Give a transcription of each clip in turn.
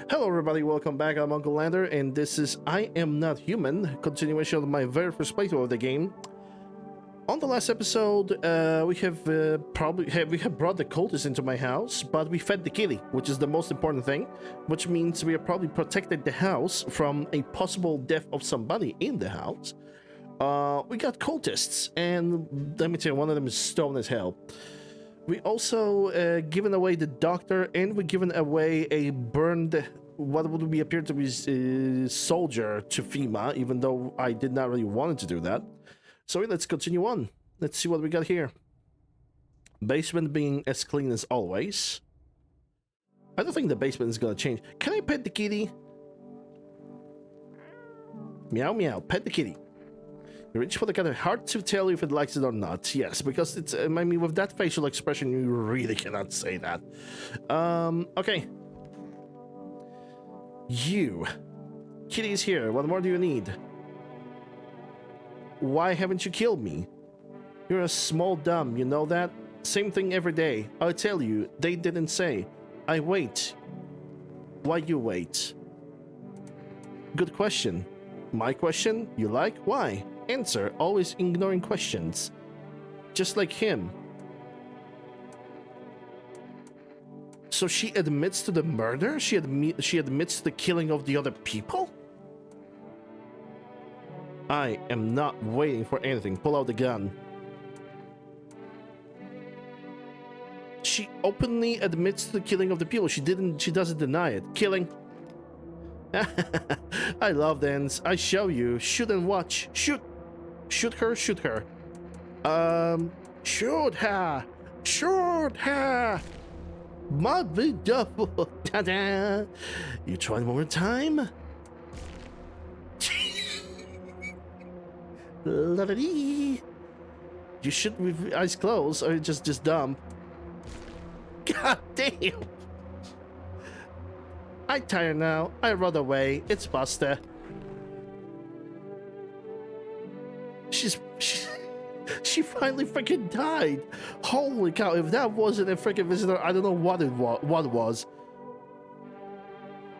Hello everybody, welcome back. I'm Uncle Lander, and this is I Am Not Human, continuation of my very first playthrough of the game. On the last episode, we have brought the cultists into my house, but we fed the kitty, which is the most important thing, which means we have probably protected the house from a possible death of somebody in the house. We got cultists, and let me tell you, one of them is stone as hell. We also given away the doctor, and we given away a burned, what would be appear to be soldier to FEMA, even though I did not really want to do that. So let's continue on. Let's see what we got here. Basement being as clean as always. I don't think the basement is gonna change. Can I pet the kitty? Meow meow, pet the kitty. You reach for the cat. Hard to tell if it likes it or not. Yes, because it's. I mean, with that facial expression, you really cannot say that. Okay. You. Kitty's here. What more do you need? Why haven't you killed me? You're a small dumb, you know that? Same thing every day. I tell you, they didn't say. I wait. Why you wait? Good question. My question? You like? Why? Answer, always ignoring questions. Just like him. So she admits to the murder? She admits to the killing of the other people? I am not waiting for anything. Pull out the gun. She openly admits to the killing of the people. She doesn't deny it. Killing. I love dance. I show you. Shoot and watch. Shoot. Shoot her, shoot her. Shoot her. Shoot her. Mother double. Ta-da. You try one more time? La-da-dee. You shoot with your eyes closed or just dumb. God damn. I'm tired now. I run away. It's Buster. She finally freaking died. Holy cow! If that wasn't a freaking visitor, I don't know what it was.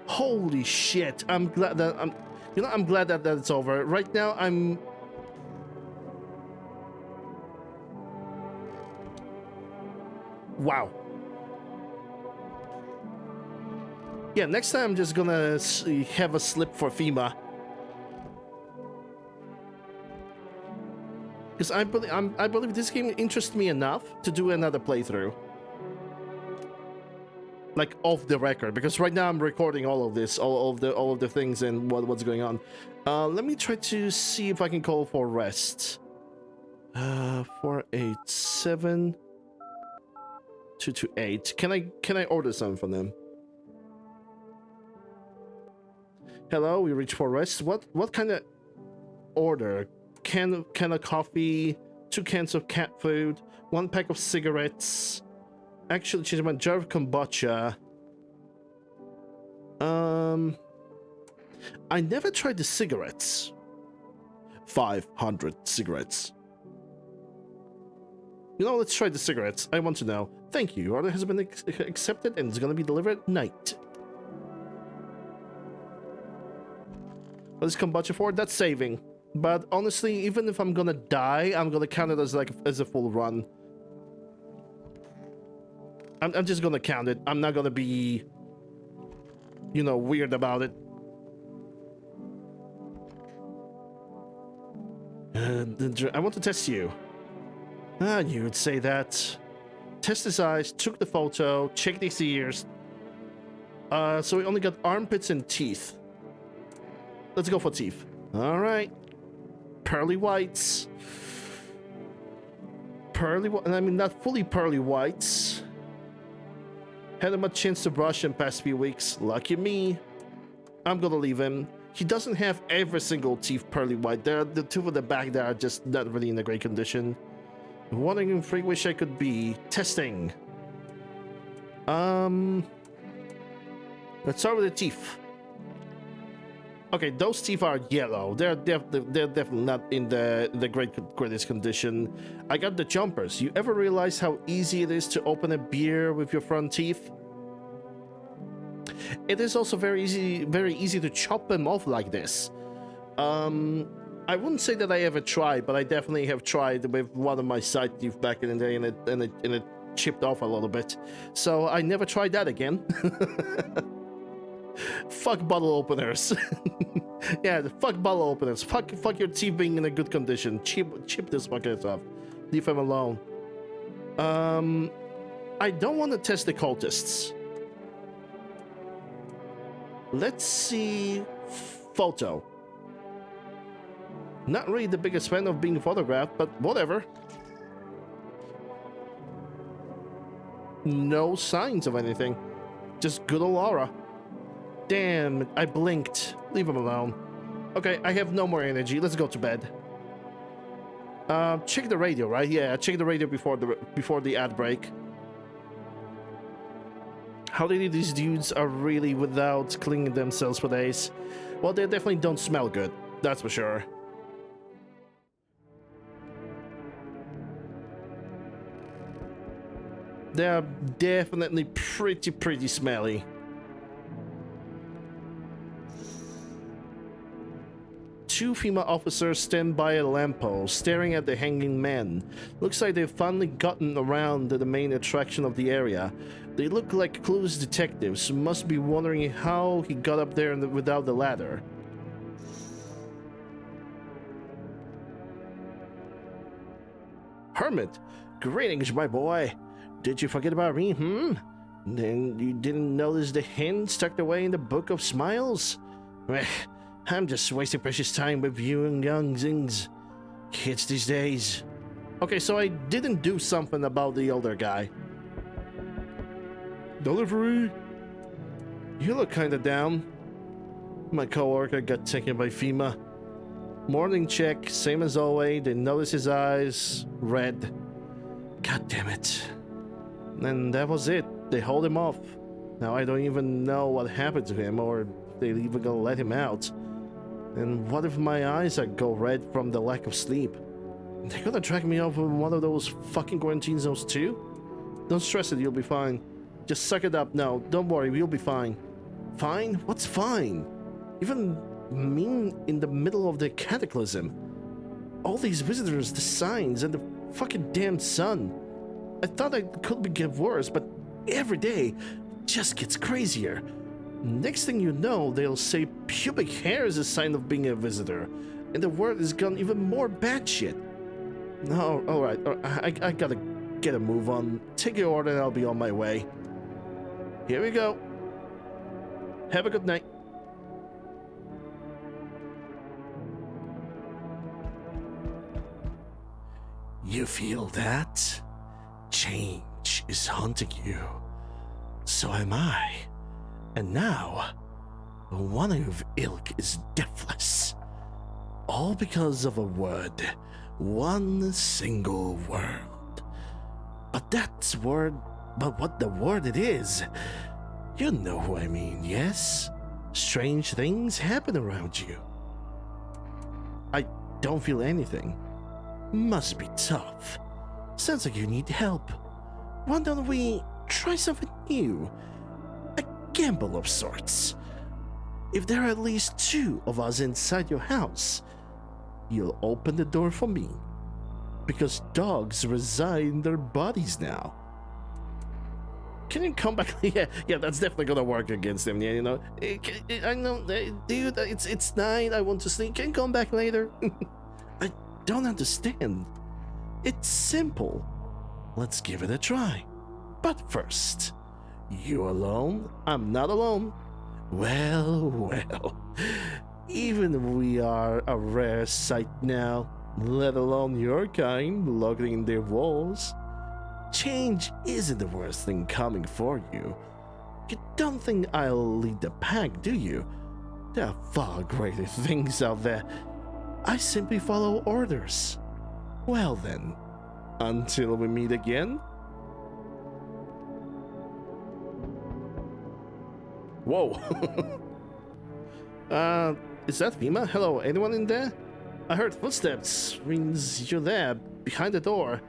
Holy shit! I'm glad that I'm glad that it's over. Right now, I'm. Wow. Yeah, next time I'm just gonna have a slip for FEMA. Because I believe this game interests me enough to do another playthrough. Like off the record, because right now I'm recording all of this, all of the things and what's going on. Let me try to see if I can call for rest. 487 228. Can I order something from them? Hello, we reach for rest. What kind of order? Can of coffee, 2 cans of cat food, 1 pack of cigarettes. Actually, change my jar of kombucha. I never tried the cigarettes. 500 cigarettes. You know, let's try the cigarettes. I want to know. Thank you. Your order has been accepted and it's gonna be delivered at night. What is kombucha for? That's saving. But honestly, even if I'm gonna die, I'm gonna count it as a full run. I'm just gonna count it. I'm not gonna be, you know, weird about it. I want to test you. Ah, you would say that. Test his eyes, took the photo, checked his ears. So we only got armpits and teeth. Let's go for teeth. All right. Pearly whites. I mean, not fully pearly whites. Had him a chance to brush in past few weeks. Lucky me. I'm gonna leave him. He doesn't have every single teeth pearly white. There, the two at the back there are just not really in a great condition. Wondering if I wish I could be testing. Let's start with the teeth. Okay, those teeth are yellow. They're definitely not in the greatest condition. I got the jumpers. You ever realize how easy it is to open a beer with your front teeth? it is also very easy to chop them off like this. I wouldn't say that I ever tried, but I definitely have tried with one of my side teeth back in the day, and it chipped off a little bit. So I never tried that again. Fuck bottle openers. Yeah, fuck bottle openers. Fuck your teeth being in a good condition. Chip this fucker off. Leave him alone. I don't want to test the cultists. Let's see. Photo. Not really the biggest fan of being photographed, but whatever. No signs of anything. Just good old aura. Damn, I blinked. Leave him alone. Okay, I have no more energy. Let's go to bed. Check the radio, right? Yeah, check the radio before the ad break. How these dudes are really without cleaning themselves for days. Well, they definitely don't smell good. That's for sure. They are definitely pretty smelly. Two female officers stand by a lamppost, staring at the hanging man. Looks like they've finally gotten around to the main attraction of the area. They look like clueless detectives who must be wondering how he got up there without the ladder. Hermit, greetings, my boy. Did you forget about me, Then you didn't notice the hint tucked away in the Book of Smiles? I'm just wasting precious time with you and young zings. Kids these days. Okay, so I didn't do something about the older guy. Delivery? You look kinda down. My coworker got taken by FEMA. Morning check, same as always. They notice his eyes red. God damn it. And that was it. They hold him off. Now I don't even know what happened to him, or if they're even gonna let him out. And what if my eyes go red from the lack of sleep? They're gonna track me off in one of those fucking quarantine zones too? Don't stress it, you'll be fine. Just suck it up now. Don't worry, you'll be fine. Fine? What's fine? Even mean in the middle of the cataclysm. All these visitors, the signs, and the fucking damn sun. I thought it could get worse, but every day it just gets crazier. Next thing you know, they'll say pubic hair is a sign of being a visitor, and the word has gone even more batshit. No, alright, I gotta get a move on. Take your order and I'll be on my way. Here we go. Have a good night. You feel that? Change is haunting you. So am I. And now, one of ilk is deathless. All because of a word. One single word. But what the word it is, you know who I mean, yes? Strange things happen around you. I don't feel anything. Must be tough. Sounds like you need help. Why don't we try something new? A gamble of sorts. If there are at least 2 of us inside your house, you'll open the door for me. Because dogs reside in their bodies now. Can you come back? Yeah, that's definitely gonna work against them. Yeah, you know. I know, dude. It's night. I want to sleep. Can you come back later? I don't understand. It's simple. Let's give it a try. But first, you alone? I'm not alone. Well. Even we are a rare sight now, let alone your kind locking in their walls. Change isn't the worst thing coming for you. You don't think I'll lead the pack, do you? There are far greater things out there. I simply follow orders. Well then, until we meet again. Whoa. Is that FEMA? Hello, anyone in there? I heard footsteps. Means you're there, behind the door.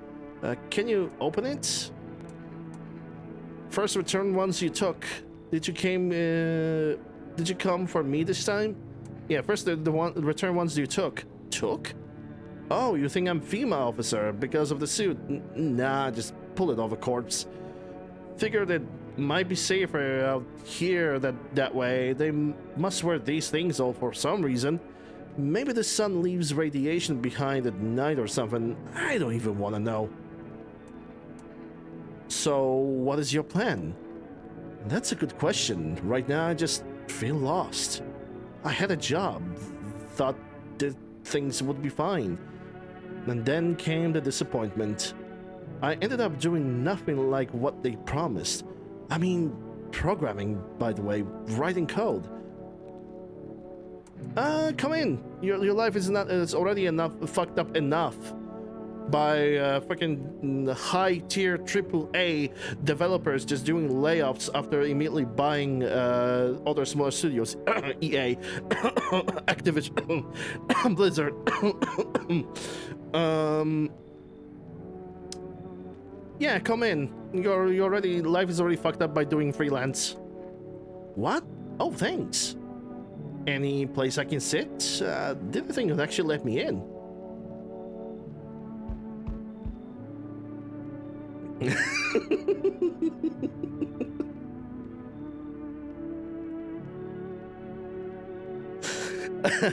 Can you open it? First return ones you took. Did you came? Did you come for me this time? Yeah, first the return ones you took. Took? Oh, you think I'm female officer because of the suit? Nah, just pull it off a corpse. Figured it might be safer out here that way. They must wear these things all for some reason. Maybe the sun leaves radiation behind at night or something. I don't even want to know. So, what is your plan? That's a good question. Right now, I just feel lost. I had a job, thought that things would be fine. And then came the disappointment. I ended up doing nothing like what they promised. I mean, programming, by the way, writing code. Come in. Your life is already enough fucked up enough by freaking high-tier AAA developers just doing layoffs after immediately buying other smaller studios, EA, Activision, Blizzard. Yeah, come in. Life is already fucked up by doing freelance. What? Oh, thanks. Any place I can sit? Didn't think you'd actually let me in.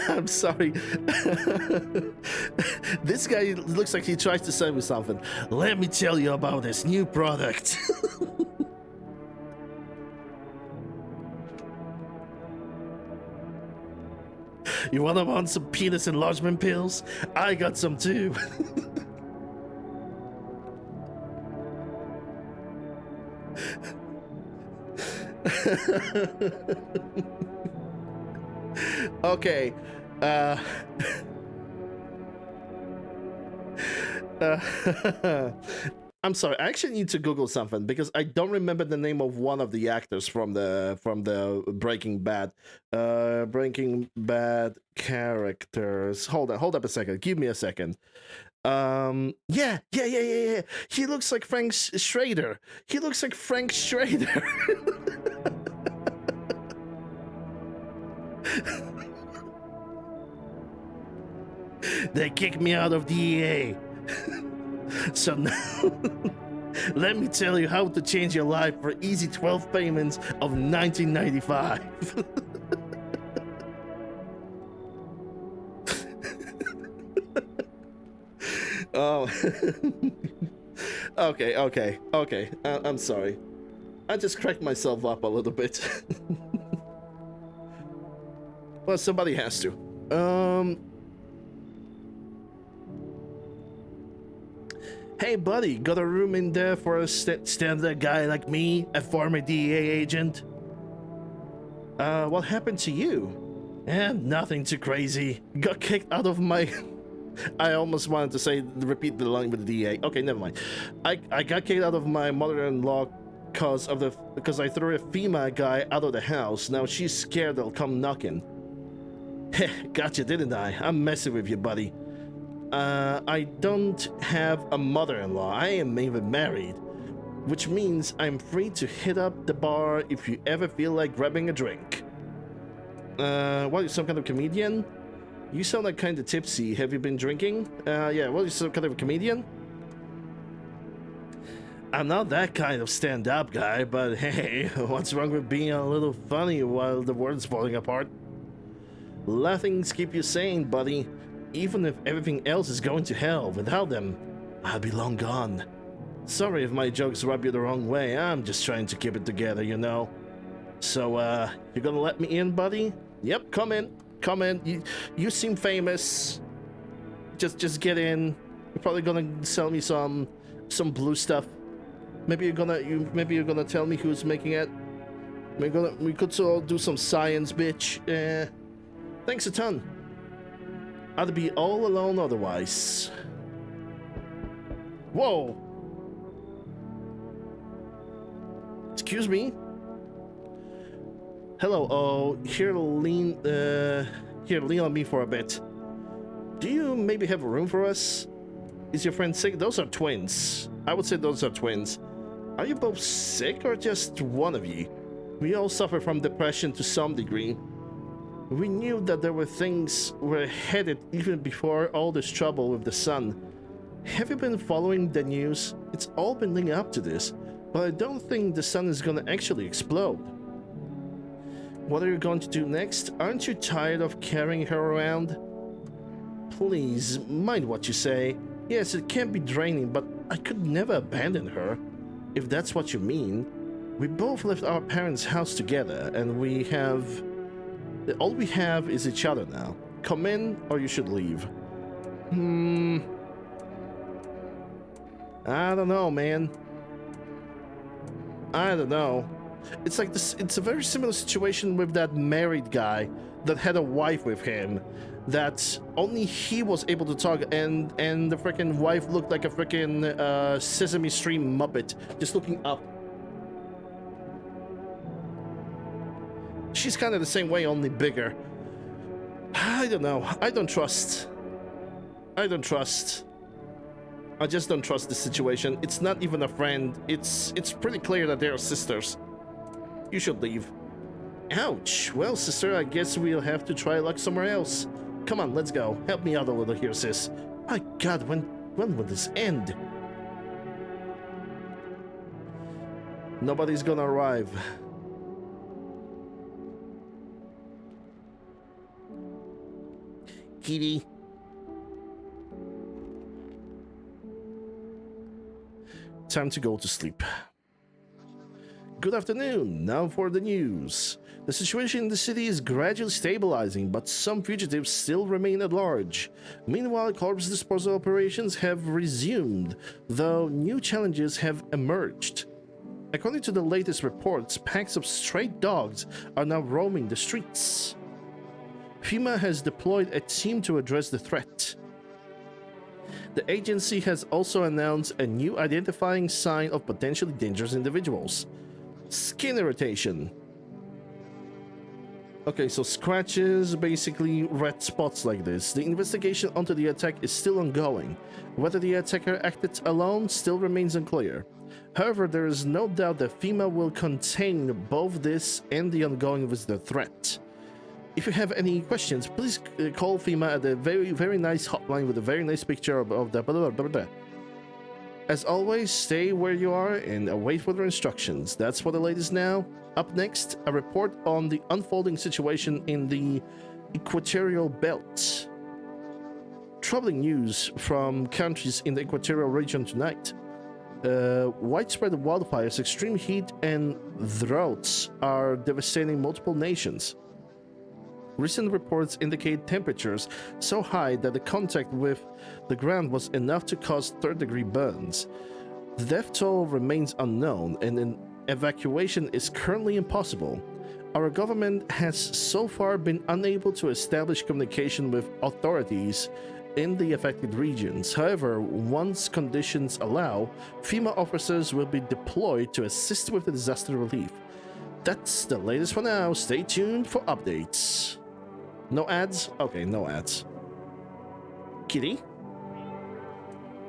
I'm sorry. This guy looks like he tries to sell me something. Let me tell you about this new product. You wanna want some penis enlargement pills? I got some too. Okay. I'm sorry. I actually need to Google something because I don't remember the name of one of the actors from the Breaking Bad characters. Hold up a second. Give me a second. Yeah. He looks like Frank Schrader. They kicked me out of the EA. So now, let me tell you how to change your life for easy 12 payments of $19.95. Oh. Okay. I'm sorry. I just cracked myself up a little bit. Well, somebody has to. Hey, buddy, got a room in there for a standard guy like me, a former DEA agent? What happened to you? Nothing too crazy. Got kicked out of my... I almost wanted to repeat the line with the DEA. Okay, never mind. I got kicked out of my mother-in-law because I threw a female guy out of the house. Now she's scared they'll come knocking. Heh, gotcha, didn't I? I'm messing with you, buddy. I don't have a mother-in-law. I am even married, which means I'm free to hit up the bar if you ever feel like grabbing a drink. What, you some kind of comedian? You sound like kind of tipsy. Have you been drinking? Yeah, well, you some kind of a comedian? I'm not that kind of stand-up guy, but hey, what's wrong with being a little funny while the world's falling apart? Laughings keep you sane, buddy. Even if everything else is going to hell, without them, I'll be long gone. Sorry if my jokes rub you the wrong way. I'm just trying to keep it together, you know. So, you gonna let me in, buddy? Yep, come in. You seem famous. Just get in. You're probably gonna sell me some blue stuff. Maybe you're gonna tell me who's making it. We could all do some science, bitch. Thanks a ton. I'd be all alone otherwise. Whoa! Excuse me? Hello, here lean on me for a bit. Do you maybe have a room for us? Is your friend sick? Those are twins. I would say those are twins. Are you both sick or just one of you? We all suffer from depression to some degree. We knew that there were things were headed even before all this trouble with the sun. Have you been following the news? It's all been leading up to this, but I don't think the sun is gonna actually explode. What are you going to do next? Aren't you tired of carrying her around? Please, mind what you say. Yes, it can be draining, but I could never abandon her. If that's what you mean. We both left our parents' house together, and all we have is each other now. Come in, or you should leave. I don't know, man. I don't know. It's like this. It's a very similar situation with that married guy that had a wife with him, that only he was able to talk, and the freaking wife looked like a freaking Sesame Street Muppet, just looking up. She's kind of the same way, only bigger. I don't know. I don't trust. I just don't trust this situation. It's not even a friend. It's pretty clear that they are sisters. You should leave. Ouch. Well, sister, I guess we'll have to try luck somewhere else. Come on, let's go. Help me out a little here, sis. My God, when will this end? Nobody's gonna arrive. Kitty. Time to go to sleep. Good afternoon. Now for the news. The situation in the city is gradually stabilizing, but some fugitives still remain at large. Meanwhile, corpse disposal operations have resumed, though new challenges have emerged. According to the latest reports, packs of stray dogs are now roaming the streets. FEMA has deployed a team to address the threat. The agency has also announced a new identifying sign of potentially dangerous individuals. Skin irritation. Okay, so scratches, basically red spots like this. The investigation onto the attack is still ongoing. Whether the attacker acted alone still remains unclear. However, there is no doubt that FEMA will contain both this and the ongoing visitor threat. If you have any questions, please call FEMA at a very nice hotline with a very nice picture of the blah, blah, blah, blah. As always, stay where you are and await further instructions. That's for the latest now. Up next, a report on the unfolding situation in the Equatorial Belt. Troubling news from countries in the Equatorial region tonight. Widespread wildfires, extreme heat, and droughts are devastating multiple nations. Recent reports indicate temperatures so high that the contact with the ground was enough to cause third-degree burns. The death toll remains unknown, and an evacuation is currently impossible. Our government has so far been unable to establish communication with authorities in the affected regions. However, once conditions allow, FEMA officers will be deployed to assist with the disaster relief. That's the latest for now. Stay tuned for updates. No ads? Okay, no ads. Kitty?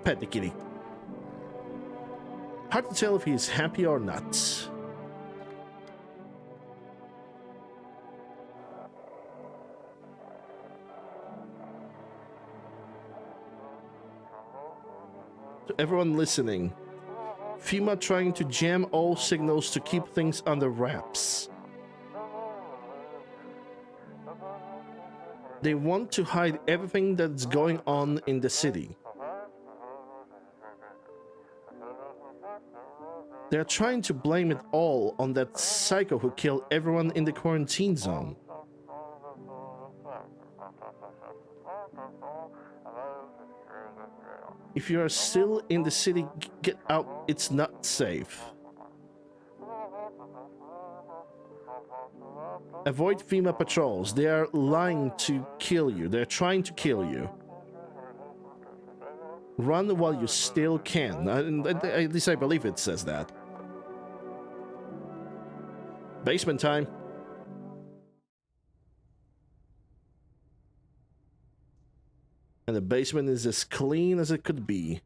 Pet the kitty. Hard to tell if he's happy or not. To everyone listening, FEMA trying to jam all signals to keep things under wraps. They want to hide everything that's going on in the city. They're trying to blame it all on that psycho who killed everyone in the quarantine zone. If you are still in the city, get out. It's not safe. Avoid FEMA patrols. They are lying to kill you. They're trying to kill you. Run while you still can. At least I believe it says that. Basement time. And the basement is as clean as it could be.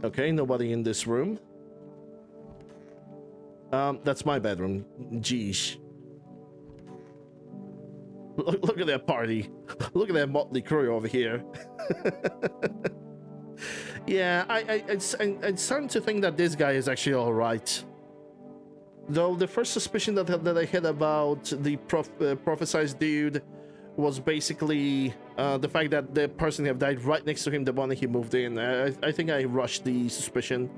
Okay, nobody in this room. That's my bedroom. Jeez. Look at that party. Look at that motley crew over here. Yeah, I'm starting to think that this guy is actually all right. Though the first suspicion that I had about the prophesized dude was basically the fact that the person have died right next to him the moment he moved in. I think I rushed the suspicion.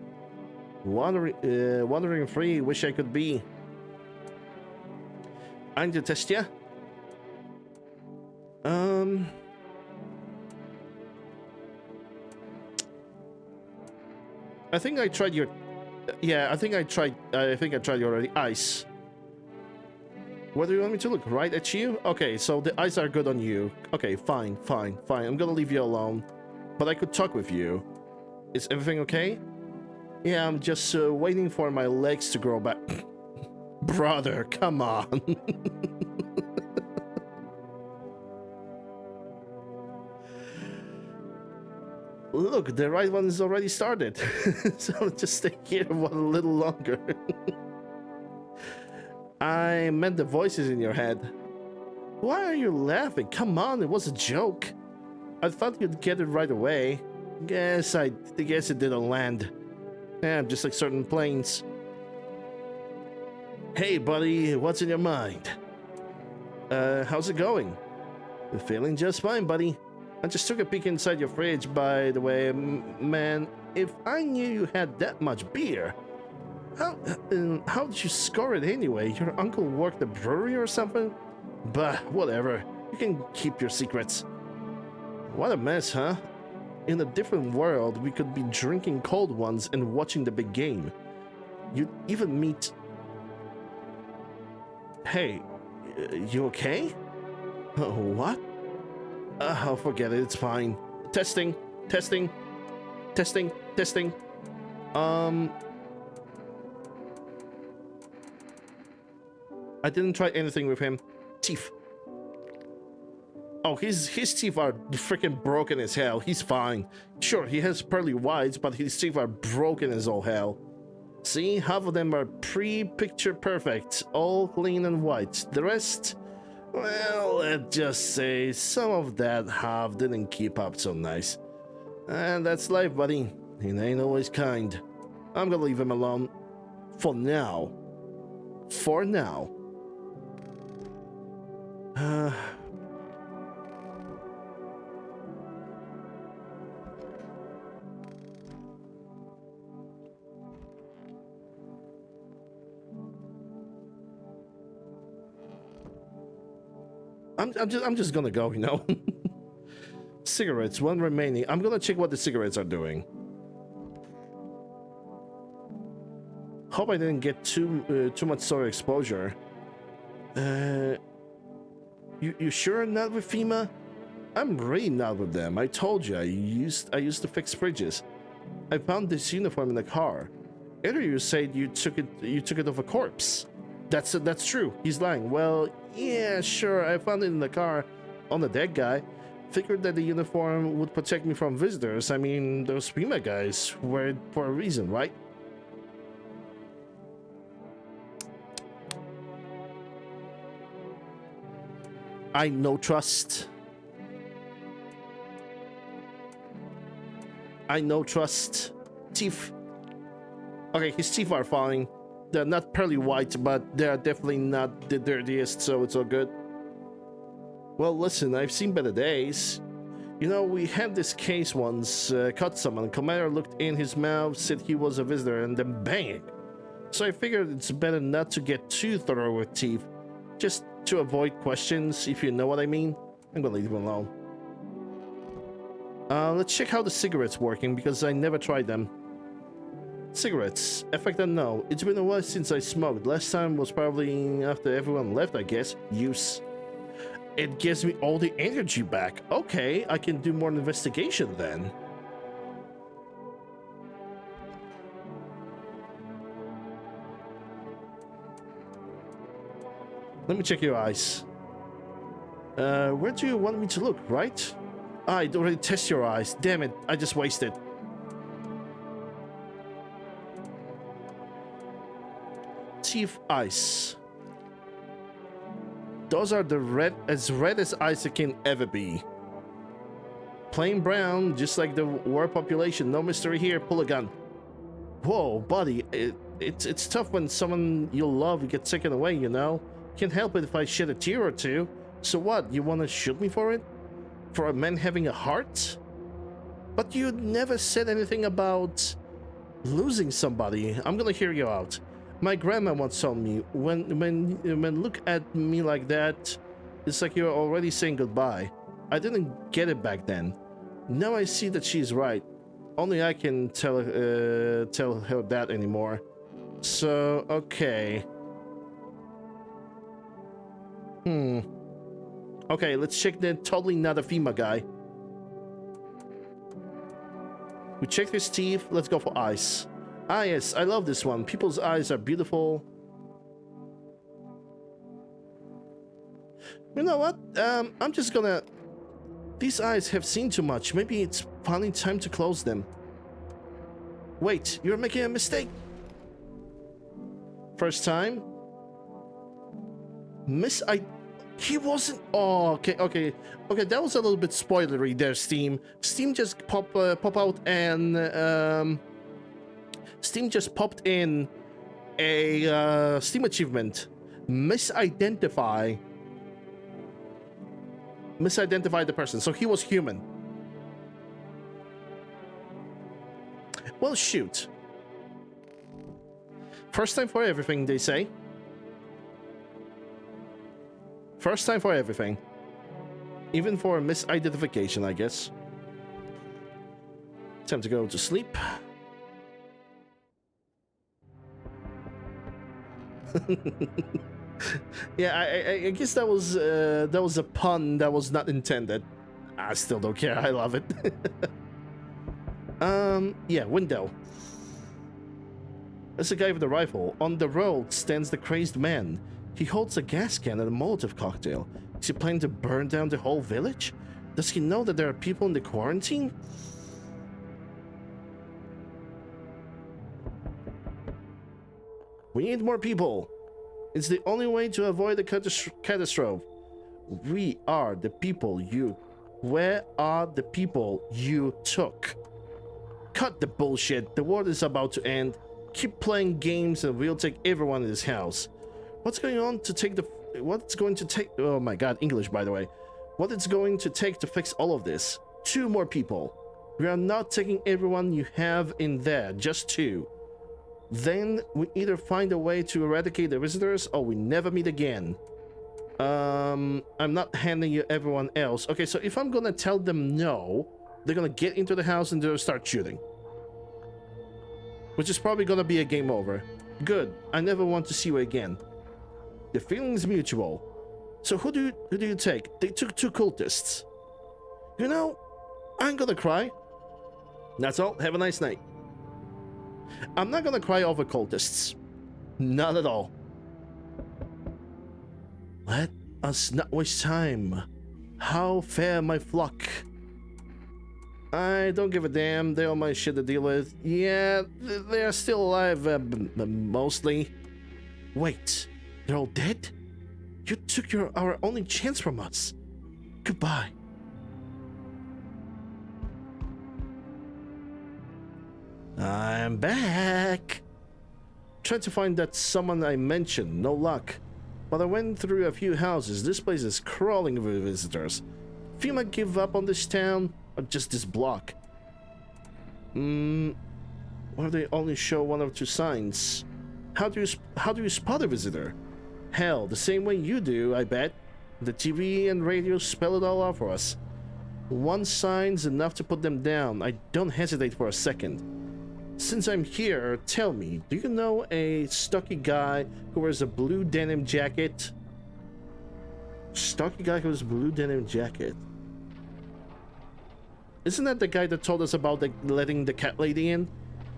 Wandering free, wish I could be. I'm to test ya. I think I tried your... Yeah, I think I tried you already. Ice. Where do you want me to look? Right at you? Okay, so the eyes are good on you. Okay, fine. I'm gonna leave you alone. But I could talk with you. Is everything okay? Yeah, I'm just waiting for my legs to grow back. Brother, come on. Look, the right one is already started. So let's just stay here one a little longer. I meant the voices in your head. Why are you laughing? Come on, it was a joke. I thought you'd get it right away. Guess it didn't land. Yeah, just like certain planes. Hey, buddy, what's in your mind? How's it going? Feeling just fine, buddy. I just took a peek inside your fridge, by the way. Man, if I knew you had that much beer, how did you score it anyway? Your uncle worked a brewery or something? Bah, whatever. You can keep your secrets. What a mess, huh? In a different world, we could be drinking cold ones and watching the big game. You'd even meet... Hey, you okay? What? I'll forget it, it's fine. Testing. I didn't try anything with him. Teeth. Oh, his teeth are freaking broken as hell. He's fine. Sure, he has pearly whites, but his teeth are broken as all hell. See, half of them are picture perfect, all clean and white. The rest, well, let's just say some of that half didn't keep up so nice. And that's life, buddy. It ain't always kind. I'm gonna leave him alone. For now. For now. I'm just gonna go, you know. Cigarettes, one remaining. I'm gonna check what the cigarettes are doing. Hope I didn't get too much solar exposure. You sure not with FEMA? I'm really not with them. I told you I used to fix fridges. I found this uniform in the car. Earlier you said you took it off a corpse. That's true. He's lying. Well, yeah, sure. I found it in the car on the dead guy. Figured that the uniform would protect me from visitors. I mean, those FEMA guys wear it for a reason, right? I no trust. I no trust. Teeth. Okay, his teeth are fine. They're not pearly white, but they're definitely not the dirtiest, so it's all good. Well, listen, I've seen better days. You know, we had this case once, caught someone. Commander looked in his mouth, said he was a visitor, and then bang! So I figured it's better not to get too thorough with teeth. Just to avoid questions, if you know what I mean. I'm gonna leave him alone. Let's check how the cigarette's working, because I never tried them. Cigarettes. Effect unknown. It's been a while since I smoked. Last time was probably after everyone left, I guess. Use. It gives me all the energy back. Okay, I can do more investigation then. Let me check your eyes. Where do you want me to look, right? I'd already test your eyes. Damn it, I just wasted. teeth ice. Those are as red as ice it can ever be. Plain brown, just like the world population. No mystery here. Pull a gun. Whoa, buddy. It's tough when someone you love gets taken away, you know? Can't help it if I shed a tear or two. So what, you wanna shoot me for it? For a man having a heart? But you never said anything about losing somebody. I'm gonna hear you out. My grandma once told me, when look at me like that, it's like you're already saying goodbye. I didn't get it back then. Now I see that she's right. Only I can tell her that anymore. So, okay. Okay, let's check the totally not a FEMA guy. We checked his teeth. Let's go for eyes. Ah, yes, I love this one. People's eyes are beautiful. You know what? I'm just gonna... These eyes have seen too much. Maybe it's finally time to close them. Wait, you're making a mistake. First time? He wasn't... Oh, okay. That was a little bit spoilery there, Steam. Steam just pop out and... Steam just popped in a Steam achievement. Misidentify the person, so he was human. Well, shoot. First time for everything, they say. First time for everything. Even for misidentification, I guess. Time to go to sleep. Yeah, I guess that was a pun that was not intended. I still don't care. I love it. Yeah, window. There's a guy with a rifle. On the road stands the crazed man. He holds a gas can and a Molotov cocktail. Is he planning to burn down the whole village? Does he know that there are people in the quarantine? We need more people. It's the only way to avoid the catastrophe. We are the people you... Where are the people you took? Cut the bullshit. The world is about to end. Keep playing games and we'll take everyone in this house. What's going to take... Oh my god, English, by the way. What it's going to take to fix all of this? 2 more people. We are not taking everyone you have in there, just 2. Then we either find a way to eradicate the visitors or we never meet again. I'm not handing you everyone else. Okay, so if I'm gonna tell them no, they're gonna get into the house and they'll start shooting. Which is probably gonna be a game over. Good, I never want to see you again. The feeling's mutual. So who do you take? They took 2 cultists. You know, I'm gonna cry. That's all, have a nice night. I'm not gonna cry over cultists. Not at all. Let us not waste time. How fair my flock. I don't give a damn. They're all my shit to deal with. Yeah, they're still alive, mostly. Wait, they're all dead? You took our only chance from us. Goodbye. I'm back. Tried to find that someone I mentioned, no luck. But I went through a few houses. This place is crawling with visitors. FEMA give up on this town, or just this block? Where they only show 1 or 2 signs. How do you spot a visitor? Hell, the same way you do, I bet. The TV and radio spell it all out for us. 1 sign's enough to put them down. I don't hesitate for a second. Since I'm here, tell me, do you know a stocky guy who wears a blue denim jacket? Stocky guy who wears a blue denim jacket. Isn't that the guy that told us about letting the cat lady in?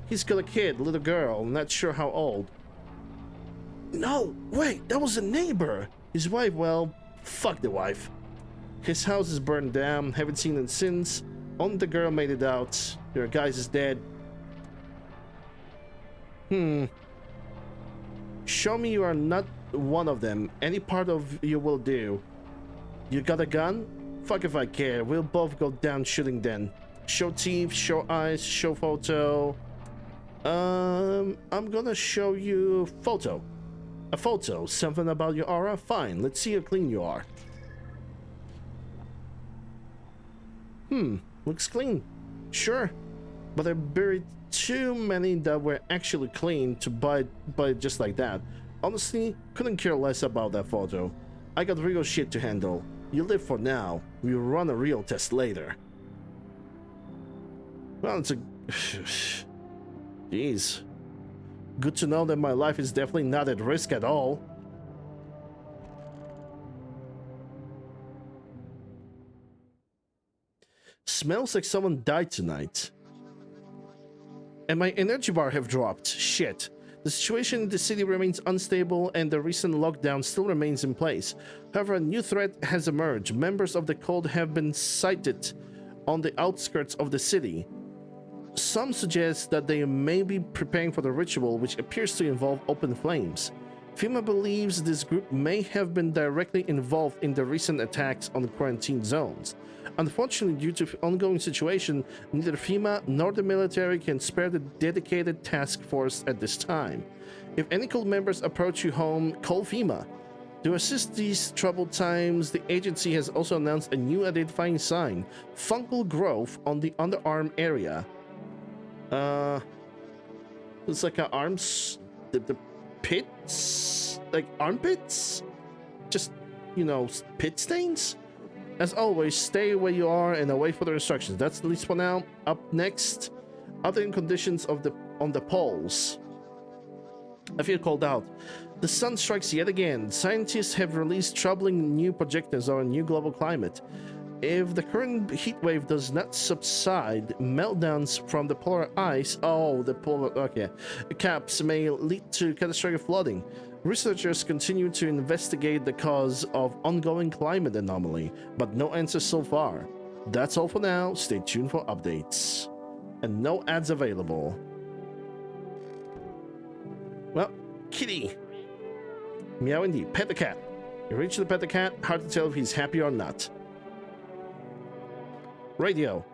He's got a kid, little girl, not sure how old. No, wait, that was a neighbor. His wife, well, fuck the wife. His house is burned down, haven't seen it since. Only the girl made it out. Your guys is dead. show me you are not one of them. Any part of you will do. You got a gun? Fuck if I care. We'll both go down shooting then. Show teeth, show eyes, show photo. I'm gonna show you photo. A photo. Something about your aura? Fine. Let's see how clean you are. Looks clean. Sure. But I buried too many that were actually clean to buy just like that. Honestly, couldn't care less about that photo. I got real shit to handle. You live for now. We'll run a real test later. Well, it's a... Jeez. Good to know that my life is definitely not at risk at all. Smells like someone died tonight. And my energy bar have dropped. Shit. The situation in the city remains unstable and the recent lockdown still remains in place. However, a new threat has emerged. Members of the cult have been sighted on the outskirts of the city. Some suggest that they may be preparing for the ritual, which appears to involve open flames. FEMA believes this group may have been directly involved in the recent attacks on quarantine zones. Unfortunately, due to the ongoing situation, neither FEMA nor the military can spare the dedicated task force at this time. If any cult members approach you home, call FEMA. To assist these troubled times, the agency has also announced a new identifying sign, fungal growth on the underarm area. It's like arms, the pits, like armpits, just, you know, pit stains. As always, stay where you are and await further instructions. That's at least for now. Up next, other conditions of on the poles. I feel called out. The sun strikes yet again. Scientists have released troubling new projections on a new global climate. If the current heat wave does not subside, meltdowns from the polar ice, caps may lead to catastrophic flooding. Researchers continue to investigate the cause of ongoing climate anomaly, but no answers so far. That's all for now. Stay tuned for updates. And no ads available. Well, kitty. Meow indeed. Pet the cat. You reach to pet the cat, hard to tell if he's happy or not. Radio.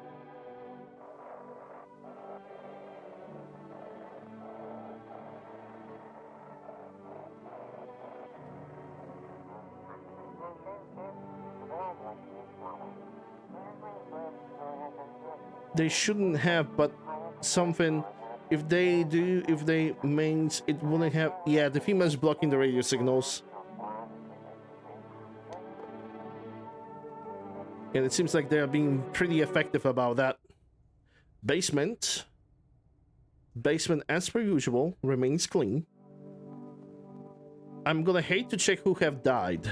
They shouldn't have, but something, if they do, if they means it wouldn't have. Yeah, the FEMA's blocking the radio signals. And it seems like they're being pretty effective about that. Basement. Basement, as per usual, remains clean. I'm gonna hate to check who have died.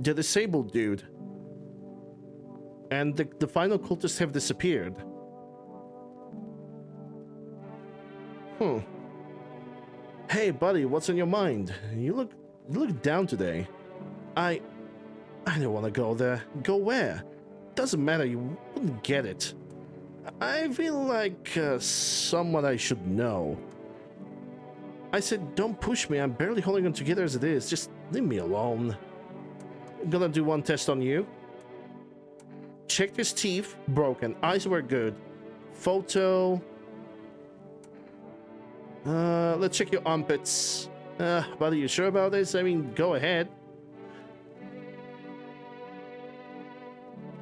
The disabled dude. And the final cultists have disappeared. Hey, buddy, what's on your mind? You look down today. I don't want to go there. Go where? Doesn't matter, you wouldn't get it. I feel like someone I should know. I said, don't push me. I'm barely holding on together as it is. Just leave me alone. I'm gonna do one test on you. Checked his teeth, broken. Eyes were good. Photo. Let's check your armpits. Buddy, you sure about this? I mean, go ahead.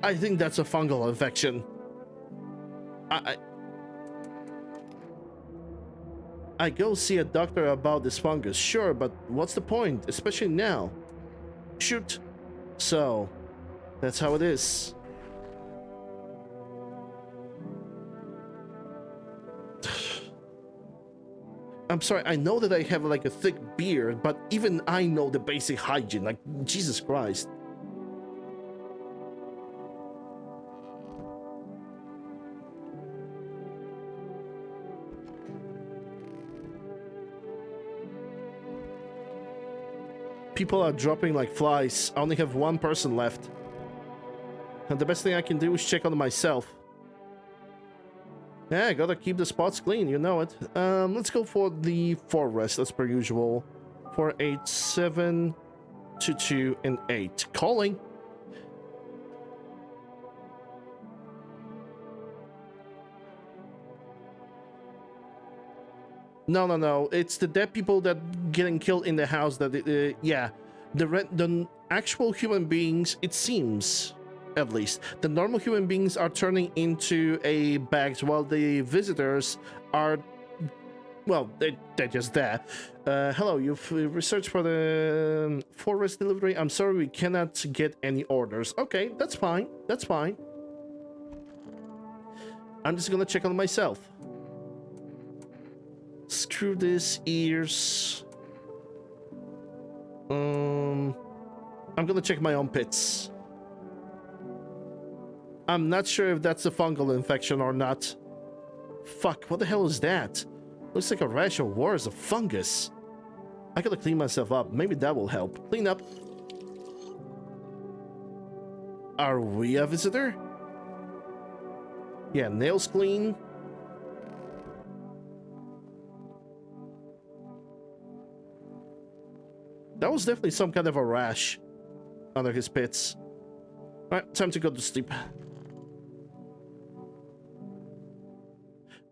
I think that's a fungal infection. I go see a doctor about this fungus, sure, but what's the point, especially now? Shoot. So, that's how it is. I'm sorry, I know that I have like a thick beard, but even I know the basic hygiene, like, Jesus Christ. People are dropping like flies. I only have one person left. And the best thing I can do is check on myself. Yeah, gotta keep the spots clean, you know it. Let's go for the forest as per usual. 487 22 and 8. Calling. No. It's the dead people that getting killed in the house that, yeah. The actual human beings, it seems, at least, the normal human beings are turning into a bags while the visitors are, well, they're just there. Hello, you've researched for the forest delivery. I'm sorry, we cannot get any orders. Okay, that's fine. That's fine. I'm just gonna check on myself. Screw this, ears. I'm gonna check my own pits. I'm not sure if that's a fungal infection or not. Fuck, what the hell is that? Looks like a rash or worse, a fungus. I gotta clean myself up. Maybe that will help. Clean up. Are we a visitor? Yeah, nails clean. That was definitely some kind of a rash under his pits. Alright, time to go to sleep.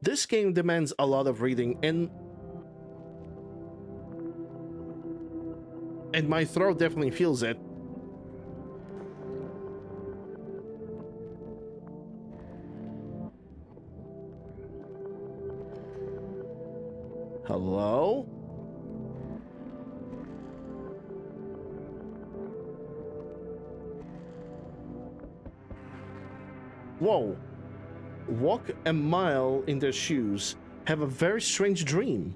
This game demands a lot of reading, and my throat definitely feels it. Hello? Whoa. Walk a mile in their shoes. Have a very strange dream.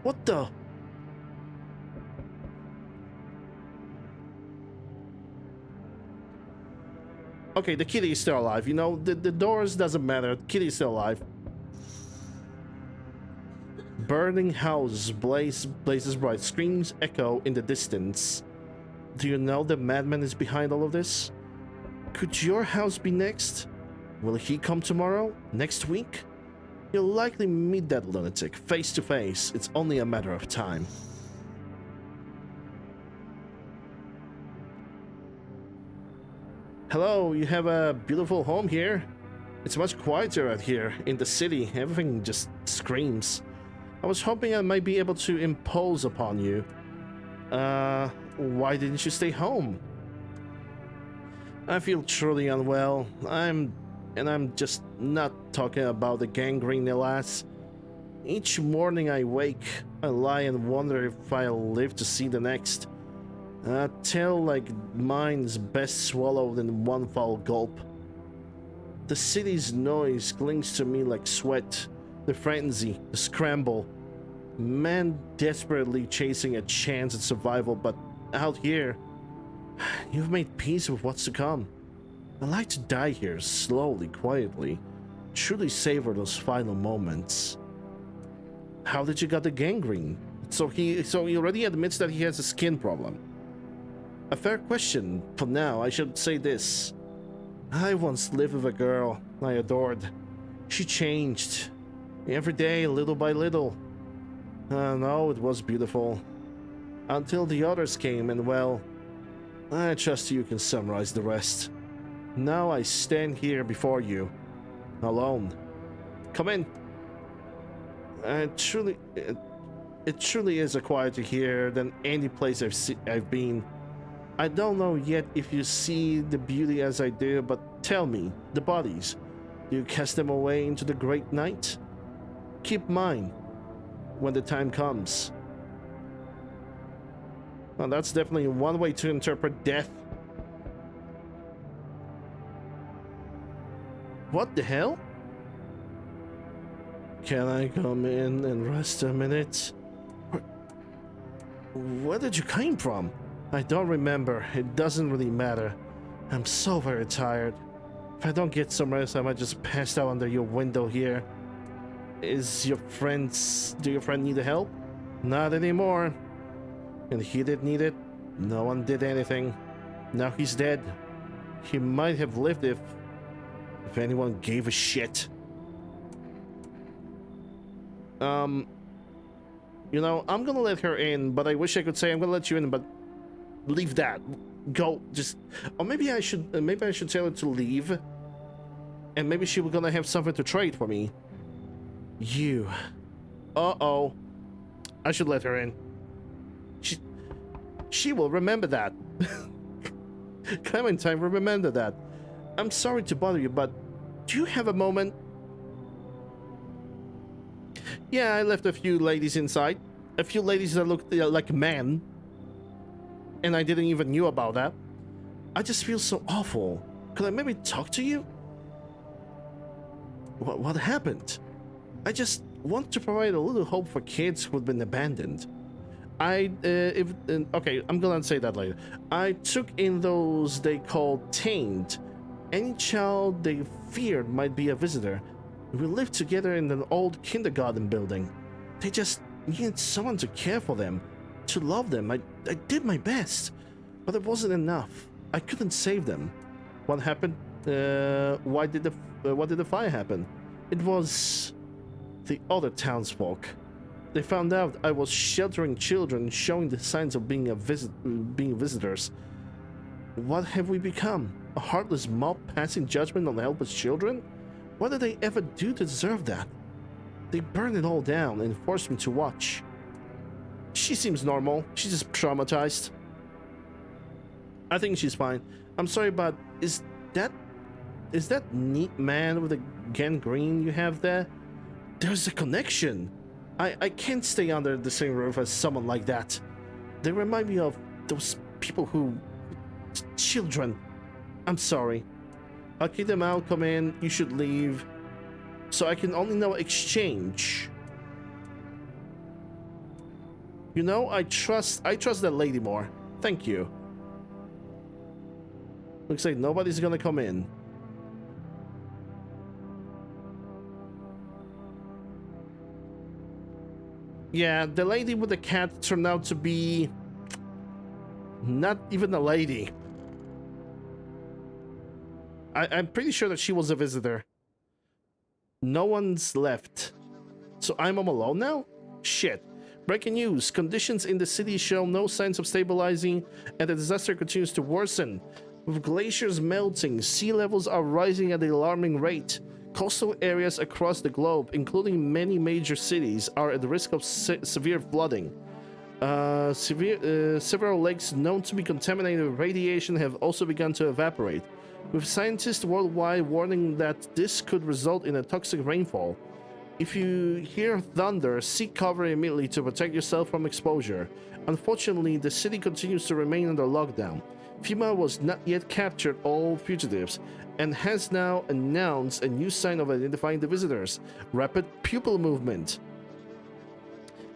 What the? Okay, the kitty is still alive. You know, the doors doesn't matter. Kitty is still alive. Burning house blazes bright. Screams echo in the distance. Do you know the madman is behind all of this? Could your house be next? Will he come tomorrow? Next week? You'll likely meet that lunatic face to face. It's only a matter of time. Hello, you have a beautiful home here. It's much quieter out here in the city. Everything just screams. I was hoping I might be able to impose upon you. Why didn't you stay home? I feel truly unwell. I'm just not talking about the gangrene, alas. Each morning I wake, I lie and wonder if I'll live to see the next. A tale like mine is best swallowed in one foul gulp. The city's noise clings to me like sweat, the frenzy, the scramble. Man desperately chasing a chance at survival, but out here, you've made peace with what's to come. I like to die here, slowly, quietly. Truly savor those final moments. How did you get the gangrene? So he already admits that he has a skin problem. A fair question. For now, I should say this. I once lived with a girl I adored. She changed. Every day, little by little. No, it was beautiful. Until the others came, and well, I trust you can summarize the rest. Now I stand here before you, alone. Come in. It truly is a quieter here than any place I've been. I don't know yet if you see the beauty as I do, but tell me, the bodies, do you cast them away into the great night? Keep mine when the time comes. Well, that's definitely one way to interpret death. What the hell? Can I come in and rest a minute? Where did you come from? I don't remember. It doesn't really matter. I'm so very tired. If I don't get some rest, I might just pass out under your window here. Do your friend need help? Not anymore. And he did need it. No one did anything. Now he's dead. He might have lived if If anyone gave a shit. You know, I'm gonna let her in, but I wish I could say I'm gonna let you in, but leave that. Go, just... Or maybe I should tell her to leave. And maybe she was gonna have something to trade for me. You. Uh-oh. I should let her in. She will remember that. Clementine will remember that. I'm sorry to bother you, but do you have a moment? Yeah, I left a few ladies inside. A few ladies that looked like men. And I didn't even knew about that. I just feel so awful. Could I maybe talk to you? What happened? I just want to provide a little hope for kids who've been abandoned. Okay, I'm gonna say that later. I took in those they called tamed. Any child they feared might be a visitor. We lived together in an old kindergarten building. They just needed someone to care for them, to love them. I did my best, but it wasn't enough. I couldn't save them. What happened? What did the fire happen? It was the other townsfolk. They found out I was sheltering children, showing the signs of being visitors. What have we become? A heartless mob passing judgment on helpless children? What did they ever do to deserve that? They burned it all down and forced me to watch. She seems normal. She's just traumatized. I think she's fine. I'm sorry, but is that neat man with the gangrene you have there? There's a connection. I can't stay under the same roof as someone like that. They remind me of those people who... children. I'm sorry. I'll kick them out, come in, you should leave. So I can only know exchange. You know, I trust that lady more. Thank you. Looks like nobody's gonna come in. Yeah, the lady with the cat turned out to be not even a lady. I'm pretty sure that she was a visitor. No one's left. So I'm all alone now? Shit. Breaking news. Conditions in the city show no signs of stabilizing, and the disaster continues to worsen. With glaciers melting, sea levels are rising at an alarming rate. Coastal areas across the globe, including many major cities, are at the risk of severe flooding. Several lakes known to be contaminated with radiation have also begun to evaporate, with scientists worldwide warning that this could result in a toxic rainfall. If you hear thunder, seek cover immediately to protect yourself from exposure. Unfortunately, the city continues to remain under lockdown. FEMA was not yet captured all fugitives and has now announced a new sign of identifying the visitors: rapid pupil movement.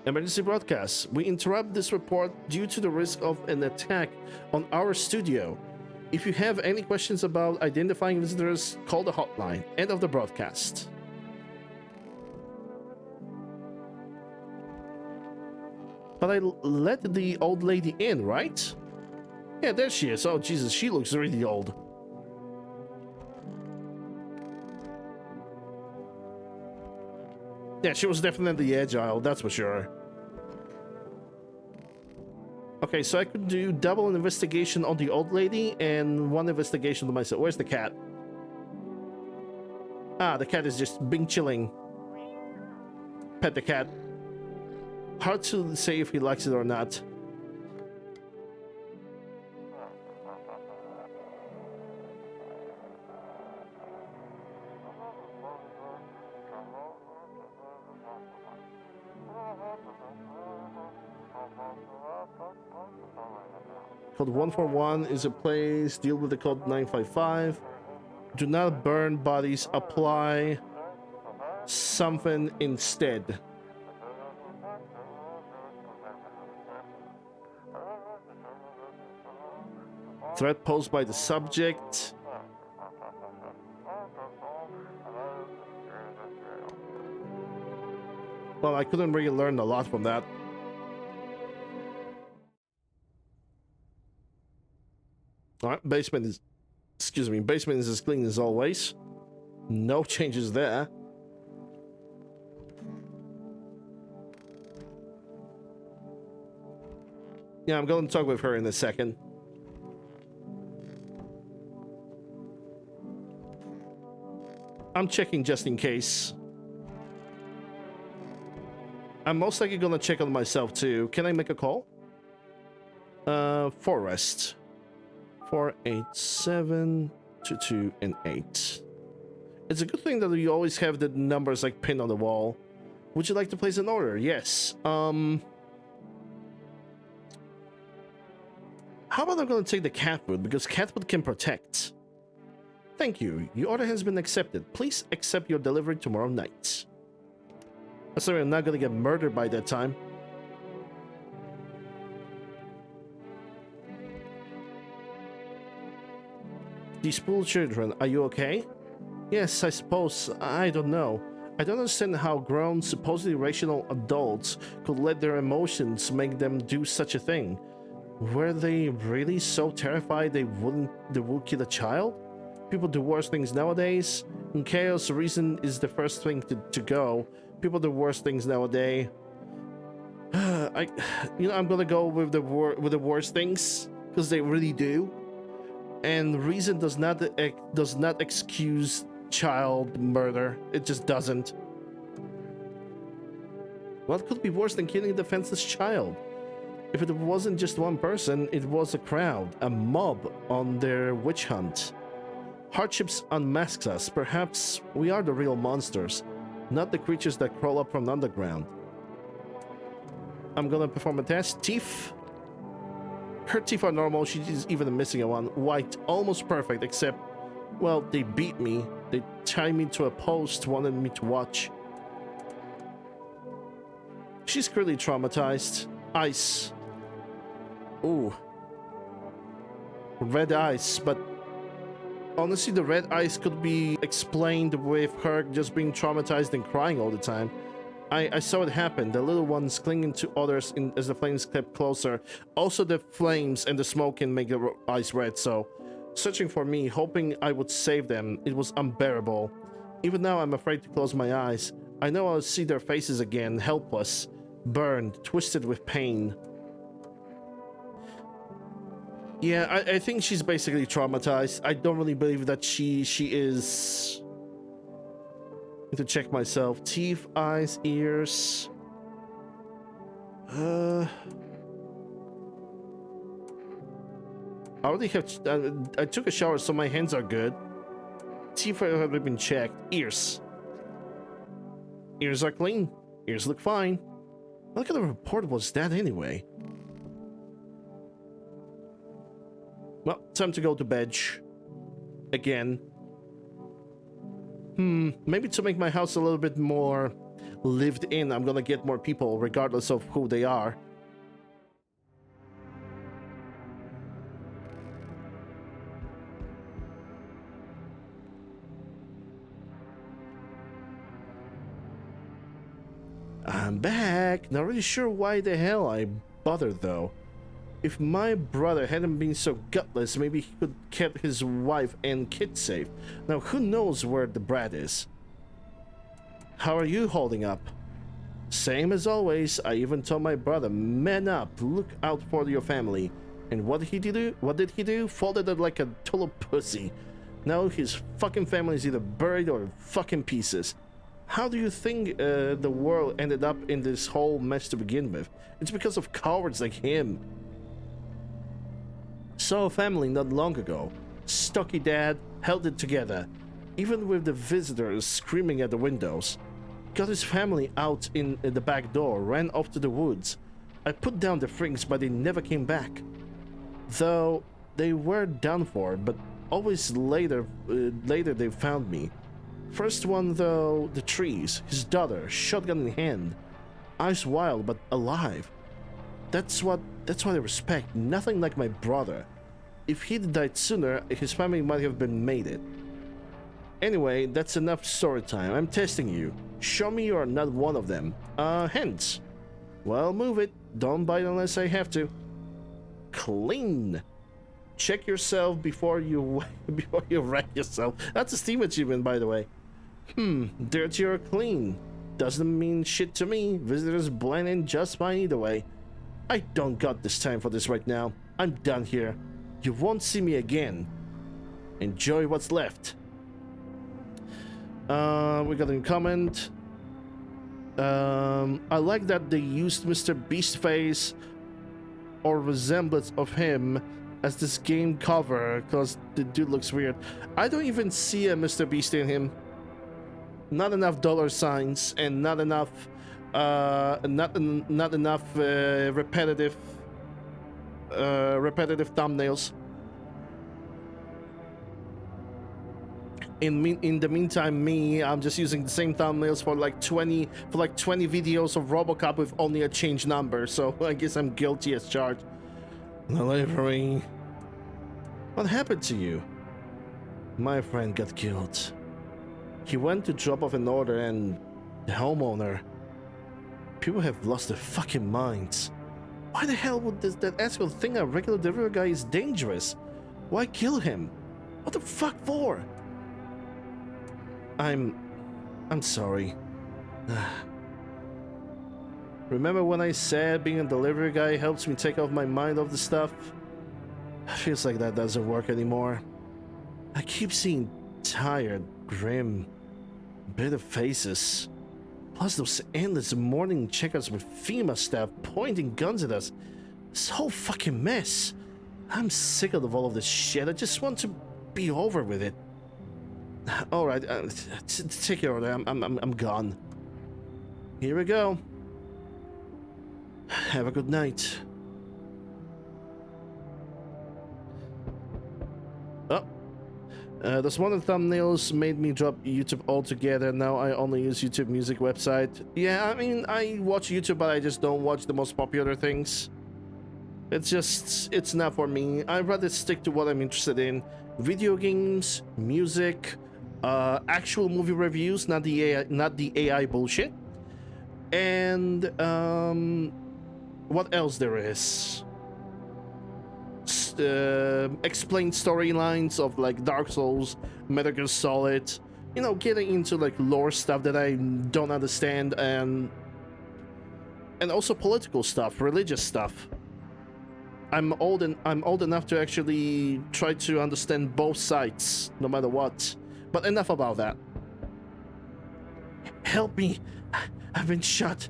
Emergency broadcast. We interrupt this report due to the risk of an attack on our studio. If you have any questions about identifying visitors, call the hotline. End of the broadcast. But I let the old lady in, right? Yeah, there she is. Oh, Jesus, she looks really old. Yeah, she was definitely agile, that's for sure. Okay, so I could do double investigation on the old lady and one investigation to myself. Where's the cat? Ah, the cat is just being chilling. Pet the cat. Hard to say if he likes it or not. Code 141 is a place. Deal with the code 955. Do not burn bodies. Apply something instead. Threat posed by the subject. Well, I couldn't really learn a lot from that. Alright, basement is... Excuse me, basement is as clean as always. No changes there. Yeah, I'm going to talk with her in a second. I'm checking just in case. I'm most likely gonna check on myself too. Can I make a call? Forest. 48722 and 8. It's a good thing that you always have the numbers like pinned on the wall. Would you like to place an order? Yes. How about I'm gonna take the cat food because cat food can protect. Thank you. Your order has been accepted. Please accept your delivery tomorrow night. Sorry, I'm not gonna get murdered by that time. These poor children, are you okay? Yes, I suppose. I don't know. I don't understand how grown, supposedly rational adults could let their emotions make them do such a thing. Were they really so terrified they would kill a child? People do worse things nowadays. In chaos, reason is the first thing to go. People do worse things nowadays. I'm gonna go with the worst things because they really do. And reason does not excuse child murder. It just doesn't. What could be worse than killing a defenseless child? If it wasn't just one person, it was a crowd, a mob on their witch hunt. Hardships unmasks us. Perhaps we are the real monsters, not the creatures that crawl up from the underground. I'm gonna perform a test. Teeth. Her teeth are normal. She's even missing a one. White, almost perfect, except, well, they beat me. They tied me to a post, wanted me to watch. She's clearly traumatized. Ice. Ooh. Red eyes, but honestly, the red eyes could be explained with her just being traumatized and crying all the time. I saw it happen. The little ones clinging to others as the flames kept closer. Also, the flames and the smoke can make the eyes red, so searching for me, hoping I would save them, it was unbearable. Even now, I'm afraid to close my eyes. I know I'll see their faces again, helpless, burned, twisted with pain. Yeah, I think she's basically traumatized. I don't really believe that she is... I need to check myself. Teeth, eyes, ears... I already have... I took a shower, so my hands are good. Teeth have already been checked. Ears. Ears are clean. Ears look fine. What kind of report was that anyway? Well, time to go to bed. Again. Maybe to make my house a little bit more lived in, I'm gonna get more people, regardless of who they are. I'm back. Not really sure why the hell I bothered though. If my brother hadn't been so gutless, maybe he could kept his wife and kids safe. Now who knows where the brat is? How are you holding up? Same as always. I even told my brother, man up, look out for your family. And what did he do? What did he do? Folded it like a total pussy. Now his fucking family is either buried or fucking pieces. How do you think the world ended up in this whole mess to begin with? It's because of cowards like him. Saw a family not long ago. Stocky dad held it together, even with the visitors screaming at the windows. Got his family out in the back door, ran off to the woods. I put down the freaks, but they never came back. Though they were done for, but always later they found me. First one though, the trees, his daughter, shotgun in hand. Eyes wild but alive. That's what I respect. Nothing like my brother. If he'd died sooner, his family might have been made it. Anyway, that's enough story time. I'm testing you. Show me you are not one of them. Hands. Well, move it. Don't bite unless I have to. Clean. check yourself before you before you wreck yourself. That's a Steam achievement, by the way. Dirty or clean doesn't mean shit to me. Visitors blend in just fine either way. I don't got this time for this right now. I'm done here. You won't see me again. Enjoy what's left. We got a comment. I like that they used Mr. Beast face or resemblance of him as this game cover, because the dude looks weird. I don't even see a Mr. Beast in him. Not enough dollar signs and not enough not enough repetitive thumbnails. In the meantime, I'm just using the same thumbnails for like 20 videos of RoboCop with only a changed number, so I guess I'm guilty as charged. Delivery. What happened to you? My friend got killed. He went to drop off an order and the homeowner. People have lost their fucking minds. Why the hell would that asshole think a regular delivery guy is dangerous? Why kill him? What the fuck for? I'm sorry. Remember when I said being a delivery guy helps me take off my mind off the stuff? Feels like that doesn't work anymore. I keep seeing tired, grim, bitter faces. Plus those endless morning checkouts with FEMA staff pointing guns at us. This whole fucking mess. I'm sick of all of this shit. I just want to be over with it. All right, take your order. I'm gone. Here we go. Have a good night. Oh, those one of the thumbnails made me drop YouTube altogether. Now I only use YouTube Music website. Yeah, I mean, I watch YouTube, but I just don't watch the most popular things. It's not for me. I'd rather stick to what I'm interested in: video games, music, actual movie reviews, not the AI bullshit. And what else there is? Explain storylines of like Dark Souls, Metal Gear Solid. You know, getting into like lore stuff that I don't understand, and also political stuff, religious stuff. I'm old enough to actually try to understand both sides, no matter what. But enough about that. Help me! I've been shot.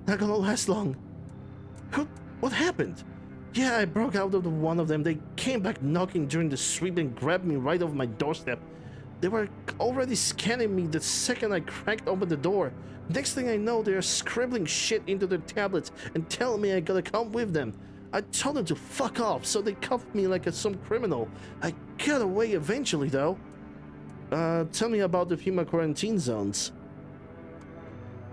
Not gonna last long. What happened? Yeah, I broke out of one of them. They came back knocking during the sweep and grabbed me right off my doorstep. They were already scanning me the second I cracked open the door. Next thing I know, they're scribbling shit into their tablets and telling me I gotta come with them. I told them to fuck off, so they cuffed me like some criminal. I got away eventually, though. Tell me about the FEMA quarantine zones.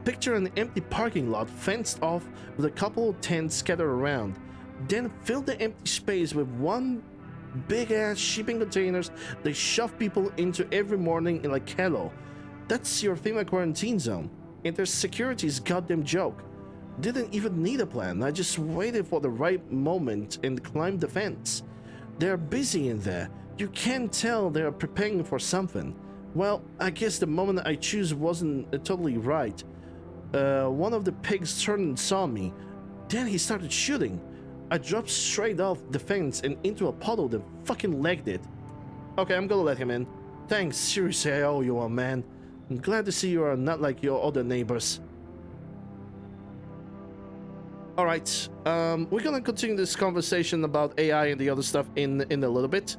Picture an empty parking lot fenced off with a couple of tents scattered around. Then fill the empty space with one big-ass shipping containers they shove people into every morning in like cattle. That's your FEMA quarantine zone. And their security's goddamn joke. Didn't even need a plan. I just waited for the right moment and climbed the fence. They're busy in there. You can tell they're preparing for something. Well, I guess the moment I choose wasn't totally right. One of the pigs turned and saw me. Then he started shooting. I dropped straight off the fence and into a puddle, then fucking legged it. Okay, I'm gonna let him in. Thanks, seriously, I owe you one, man. I'm glad to see you are not like your other neighbors. Alright, we're gonna continue this conversation about AI and the other stuff in a little bit.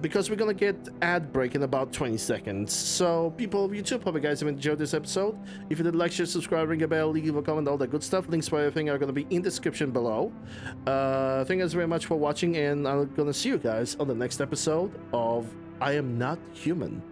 Because we're gonna get ad break in about 20 seconds. So, people of YouTube, hope you guys have enjoyed this episode. If you did, like, share, subscribe, ring a bell, leave a comment, all that good stuff. Links for everything are gonna be in the description below. Thank you guys very much for watching, and I'm gonna see you guys on the next episode of I Am Not Human.